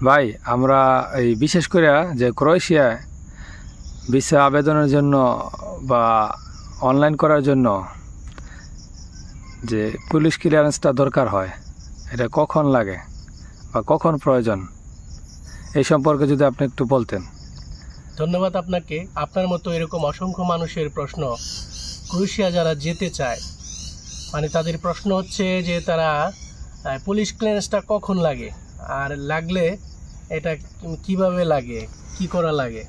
ভাই আমরা এই বিশেষ করে যে ক্রোয়েশিয়ায় ভিসা আবেদনের জন্য বা অনলাইন করার জন্য যে পুলিশ ক্লিয়ারেন্সটা দরকার হয়, এটা কখন লাগে বা কখন প্রয়োজন, এই সম্পর্কে যদি আপনি একটু বলতেন। ধন্যবাদ আপনাকে। আপনার মতো এরকম অসংখ্য মানুষের প্রশ্ন, ক্রোয়েশিয়া যারা যেতে চায়, মানে তাদের প্রশ্ন হচ্ছে যে তারা পুলিশ ক্লিয়ারেন্সটা কখন লাগে, আর লাগলে এটা কিভাবে লাগে, কি করা লাগে।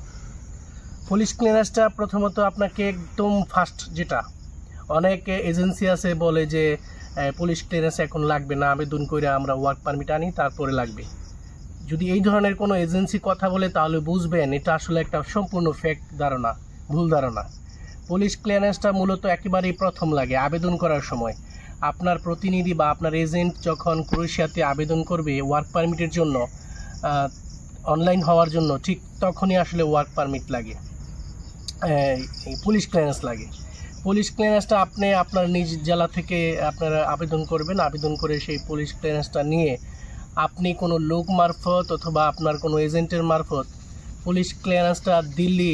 পুলিশ ক্লিয়ারেন্সটা প্রথমত আপনাকে একদম ফার্স্ট, যেটা অনেক এজেন্সি আছে বলে যে পুলিশ ক্লিয়ারেন্স এখন লাগবে না, আবেদন করে আমরা ওয়ার্ক পারমিট আনি তারপরে লাগবে। যদি এই ধরনের কোনো এজেন্সি কথা বলে তাহলে বুঝবেন এটা আসলে একটা সম্পূর্ণ ফেক ধারণা, ভুল ধারণা। পুলিশ ক্লিয়ারেন্সটা মূলত একেবারেই প্রথম লাগে আবেদন করার সময়। আপনার প্রতিনিধি বা আপনার এজেন্ট যখন ক্রোয়েশিয়াতে আবেদন করবে ওয়ার্ক পারমিটের জন্য, অনলাইন হওয়ার জন্য, ঠিক তখনই আসলে ওয়ার্ক পারমিট লাগে, পুলিশ ক্লিয়ারেন্স লাগে। পুলিশ ক্লিয়ারেন্সটা আপনি আপনার নিজ জেলা থেকে আপনারা আবেদন করবেন। আবেদন করে সেই পুলিশ ক্লিয়ারেন্সটা নিয়ে আপনি কোনো লোক মারফত অথবা আপনার কোনো এজেন্টের মারফত পুলিশ ক্লিয়ারেন্সটা দিল্লি,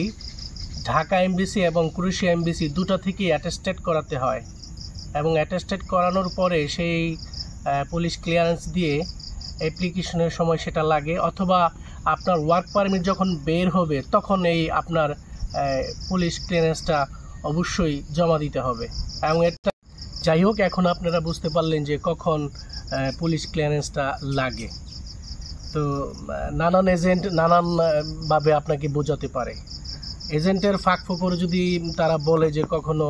ঢাকা এমবিসি এবং ক্রোয়েশিয়া এমবিসি দুটো থেকেই অ্যাটেস্টেড করাতে হয়, এবং অ্যাটেস্টেড করানোর পরে সেই পুলিশ ক্লিয়ারেন্স দিয়ে অ্যাপ্লিকেশনের সময় সেটা লাগে, অথবা আপনার ওয়ার্ক পারমিট যখন বের হবে তখন এই আপনার পুলিশ ক্লিয়ারেন্সটা অবশ্যই জমা দিতে হবে। এবং এটা যাই হোক, এখন আপনারা বুঝতে পারলেন যে কখন পুলিশ ক্লিয়ারেন্সটা লাগে। তো নানান এজেন্ট নানানভাবে আপনাকে বোঝাতে পারে। এজেন্টের ফাঁক ফোকর যদি তারা বলে যে কখনো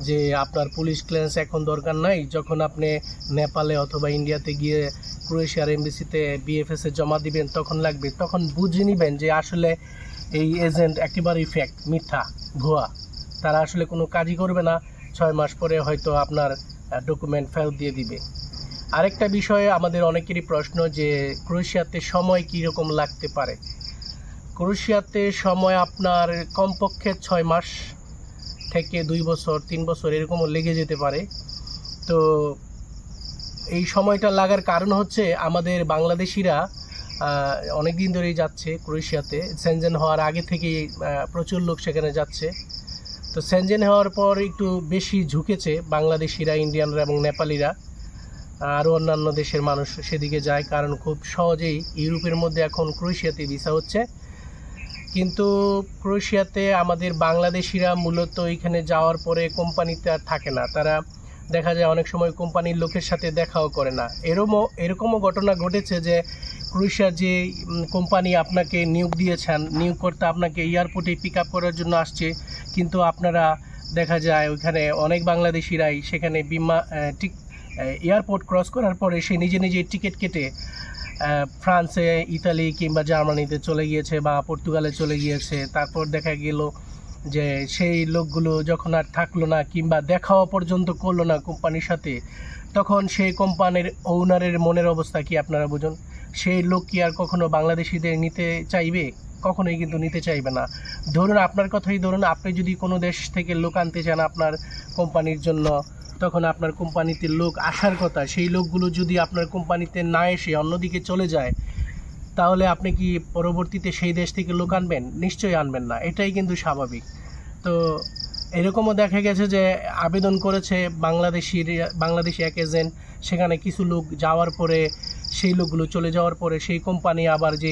যে আপনার পুলিশ ক্লিয়ারেন্স এখন দরকার নাই, যখন আপনি নেপালে অথবা ইন্ডিয়াতে গিয়ে ক্রোয়েশিয়ার এমবিসিতে বিএফএসে জমা দিবেন তখন লাগবে, তখন বুঝে নেবেন যে আসলে এই এজেন্ট একেবারেই ফেক, মিথ্যা, ভুয়া। তারা আসলে কোনো কাজই করবে না, 6 মাস পরে হয়তো আপনার ডকুমেন্ট ফেরত দিয়ে দিবে। আরেকটা বিষয়ে আমাদের অনেকেরই প্রশ্ন যে ক্রোয়েশিয়াতে সময় কীরকম লাগতে পারে। ক্রোয়েশিয়াতে সময় আপনার কমপক্ষে 6 মাস থেকে 2 বছর 3 বছর এরকমও লেগে যেতে পারে। তো এই সময়টা লাগার কারণ হচ্ছে আমাদের বাংলাদেশিরা অনেক দিন ধরেই যাচ্ছে ক্রোয়েশিয়াতে। সেনজেন হওয়ার আগে থেকেই প্রচুর লোক সেখানে যাচ্ছে। তো সেনজেন হওয়ার পর একটু বেশি ঝুঁকেছে বাংলাদেশিরা, ইন্ডিয়ানরা এবং নেপালিরা, আরও অন্যান্য দেশের মানুষ সেদিকে যায়, কারণ খুব সহজেই ইউরোপের মধ্যে এখন ক্রোয়েশিয়াতে ভিসা হচ্ছে। কিন্তু ক্রোয়েশিয়াতে আমাদের বাংলাদেশিরা মূলত এখানে যাওয়ার পরে কোম্পানিতে আর থাকে না। তারা দেখা যায় অনেক সময় কোম্পানির লোকের সাথে দেখাও করে না। এরকমও ঘটনা ঘটেছে যে ক্রোয়েশিয়ার যে কোম্পানি আপনাকে নিয়োগ দিয়েছেন, নিয়োগ করতে আপনাকে এয়ারপোর্টে পিক আপ করার জন্য আসছে, কিন্তু আপনারা দেখা যায় ওইখানে অনেক বাংলাদেশিরাই সেখানে এয়ারপোর্ট ক্রস করার পরে সে নিজে টিকিট কেটে ফ্রান্সে, ইতালি কিংবা জার্মানিতে চলে গিয়েছে বা পর্তুগালে চলে গিয়েছে। তারপর দেখা গেল যে সেই লোকগুলো যখন আর থাকলো না কিংবা দেখাও পর্যন্ত করলো না কোম্পানির সাথে, তখন সেই কোম্পানির ওনারের মনের অবস্থা কি আপনারা বুঝুন। সেই লোক কি আর কখনো বাংলাদেশিদের নিতে চাইবে? কখনোই কিন্তু নিতে চাইবে না। ধরুন আপনার কথাই ধরুন, আপনি যদি কোনো দেশ থেকে লোক আনতে চান আপনার কোম্পানির জন্য, তখন আপনার কোম্পানিতে লোক আসার কথা, সেই লোকগুলো যদি আপনার কোম্পানিতে না এসে অন্যদিকে চলে যায়, তাহলে আপনি কি পরবর্তীতে সেই দেশ থেকে লোক আনবেন? নিশ্চয়ই আনবেন না। এটাই কিন্তু স্বাভাবিক। তো এরকমও দেখা গেছে যে আবেদন করেছে বাংলাদেশি এক এজেন্ট, সেখানে কিছু লোক যাওয়ার পরে, সেই লোকগুলো চলে যাওয়ার পরে সেই কোম্পানি আবার যে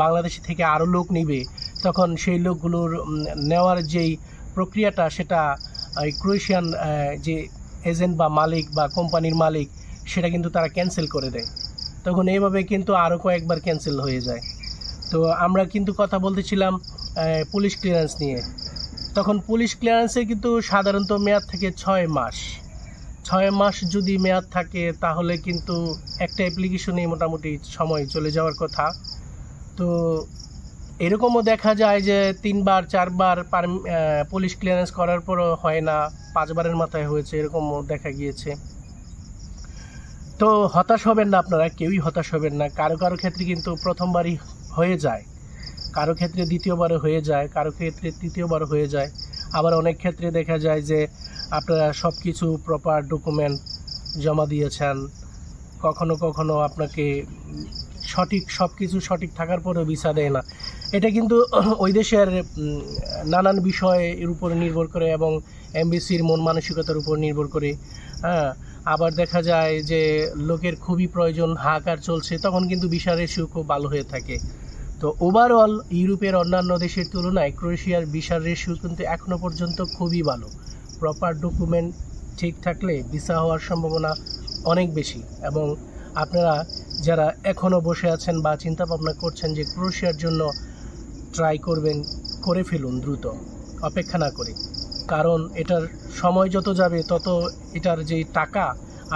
বাংলাদেশি থেকে আরও লোক নিবে, তখন সেই লোকগুলোর নেওয়ার যেই প্রক্রিয়াটা, সেটা ক্রোয়েশিয়ান যে এজেন্ট বা মালিক বা কোম্পানির মালিক, সেটা কিন্তু তারা ক্যান্সেল করে দেয়। তখন এইভাবে কিন্তু আরও কয়েকবার ক্যান্সেল হয়ে যায়। তো আমরা কিন্তু কথা বলতেছিলাম পুলিশ ক্লিয়ারেন্স নিয়ে। তখন পুলিশ ক্লিয়ারেন্সে কিন্তু সাধারণত মেয়াদ থাকে 6 মাস। 6 মাস যদি মেয়াদ থাকে তাহলে কিন্তু একটা অ্যাপ্লিকেশনে মোটামুটি সময় চলে যাওয়ার কথা। তো এরকমও দেখা যায় যে 3বার 4বার পুলিশ ক্লিয়ারেন্স করার পরও হয় না, 5বারের মাথায় হয়েছে, এরকমও দেখা গিয়েছে। তো হতাশ হবেন না আপনারা, কেউই হতাশ হবেন না। কারো ক্ষেত্রে কিন্তু প্রথমবারই হয়ে যায়, কারো ক্ষেত্রে দ্বিতীয়বারও হয়ে যায়, কারো ক্ষেত্রে তৃতীয়বার হয়ে যায়। আবার অনেক ক্ষেত্রে দেখা যায় যে আপনারা সব কিছু প্রপার ডকুমেন্ট জমা দিয়েছেন, কখনো আপনাকে সঠিক সব কিছু সঠিক থাকার পরেও ভিসা দেয় না। এটা কিন্তু ওই দেশের নানান বিষয়ের উপর নির্ভর করে এবং এমবিসির মন মানসিকতার উপর নির্ভর করে। হ্যাঁ, আবার দেখা যায় যে লোকের খুবই প্রয়োজন, হাহাকার চলছে, তখন কিন্তু ভিসার রেশিও খুব ভালো হয়ে থাকে। তো ওভারঅল ইউরোপের অন্যান্য দেশের তুলনায় ক্রোয়েশিয়ার ভিসার রেশিও কিন্তু এখনও পর্যন্ত খুবই ভালো। প্রপার ডকুমেন্ট ঠিক থাকলে ভিসা হওয়ার সম্ভাবনা অনেক বেশি। এবং আপনারা যারা এখনও বসে আছেন বা চিন্তা ভাবনা করছেন যে ক্রোয়েশিয়ার জন্য ট্রাই করবেন, করে ফেলুন দ্রুত, অপেক্ষা না করে। কারণ এটার সময় যত যাবে তত এটার যে টাকা,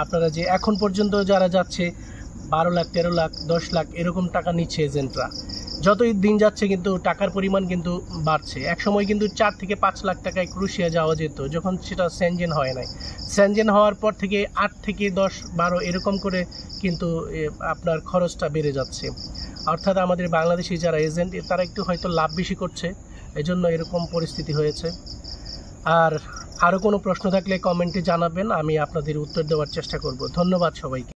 আপনারা যে এখন পর্যন্ত যারা যাচ্ছে 12 লাখ 13 লাখ 10 লাখ এরকম টাকা নিচ্ছে এজেন্টরা, যতই দিন যাচ্ছে কিন্তু টাকার পরিমাণ কিন্তু বাড়ছে। এক সময় কিন্তু 4 থেকে 5 লাখ টাকায় ক্রোয়েশিয়া যাওয়া যেত, যখন সেটা সেনজেন হয় নাই। সেনজেন হওয়ার পর থেকে 8 থেকে 10 12 এরকম করে কিন্তু আপনার খরচটা বেড়ে যাচ্ছে। অর্থাৎ আমাদের বাংলাদেশি যারা এজেন্ট তারা একটু হয়তো লাভ বেশি করছে, এজন্য এরকম পরিস্থিতি হয়েছে। আর আরও কোনো প্রশ্ন থাকলে কমেন্টে জানাবেন, আমি আপনাদের উত্তর দেওয়ার চেষ্টা করব। ধন্যবাদ সবাইকে।